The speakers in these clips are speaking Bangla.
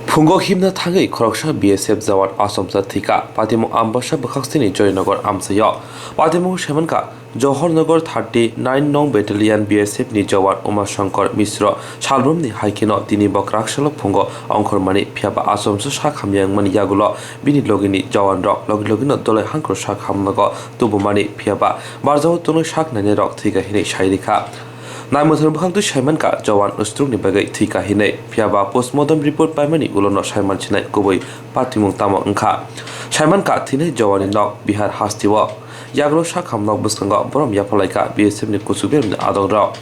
Phung Himna Thangai Khoroksa BSF Zawat Achomsa Thwikha Patimu Ambasha Bakhaksini Joynagar Amsaya Patimu Shemanka Johornagar 39 Nong Battalion BSF ni Jawat Umar Shankar Misra Shalrumni Haikino Tini Bakrakshalo Phung Ongkhorwi Phiaba Achomsa Shakhamyang Mani Yagulo Bini Logini Jawan Rock Logino Dole Hankro Shakhamnago Tubumani Phiaba Barzaw Tuno Shak Nane Rock Thwikha Hine Shairika Naimother Bhangtu Shaimanka, Jawan Ustrung Nibagai Thwikha Hine, Phiaba postmortem report by many Ulono Shaiman Chinai Kuboi, Patimung Tamo Nkha. Shaimanka Tine Jawan Nok, Bihar Hastiwa, Yagro Shakham Nok Buskanga, Brom Yapalaika, BSF Nikusubim Adonra.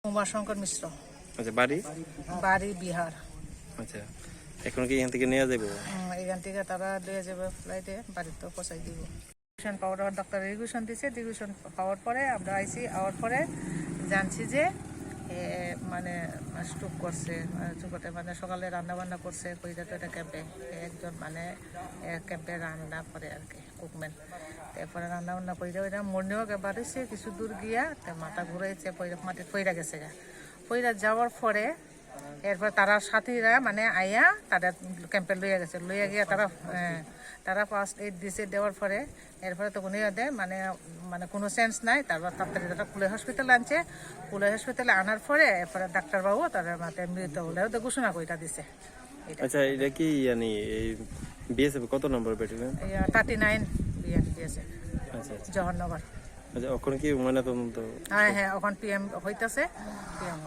Umar Shankar Misra. আচ্ছা বাড়ি বাড়ি বিহার। আচ্ছা এখন কি এখান থেকে নিয়ে যাব এখান থেকে তারা নিয়ে যাবে ফ্লাইটে বাড়িতে পৌঁছাই দিব। রেগুলেশন পাওয়ার ডাক্তার রেগুলেশন দিয়েছে, রেগুলেশন পাওয়ার পরে আমরা আইসি আওয়ার পরে জানছি যে মানে স্ট্রোক করছে, চুকতে মানে সকালে রান্না বান্না করছে কইরাতে একটা ক্যাম্পে একজন মানে ক্যাম্পে রান্না করে আর কি কুকম্যান। এরপরে রান্না বান্না কইরা ওইরা মর্নিং একেবারে কিছু দূর গিয়া মাথা ঘুরাইছে, মাটি পইরা গেছে গা। পইরা যাওয়ার পরে এরপর তারা সাথীরা মানে আইয়া তারা ক্যাম্পে লইয়া গেছে, লইয়া গিয়া তারা ফার্স্ট এইড দিছে, দেওয়ার পরে এরপরে তখন দেয় মানে মানে কোনো সেন্স নাই। তারপর তাড়াতাড়ি তারা কুলাই হসপিটালে আনছে, কুলাই হসপিটালে আনার পরে এরপরে ডাক্তারবাবু তারা মাথায় মৃত বলে ঘোষণা কইটা দিছে। আচ্ছা এটা কি জানি এই বিএসএফ কত নম্বর ব্যাটালিয়ন? 39 বিএসএফ আচ্ছা জহরনগর। আচ্ছা ওখানে কি মানে তদন্ত? হ্যাঁ ওখানে পিএম হইতাছে, পিএম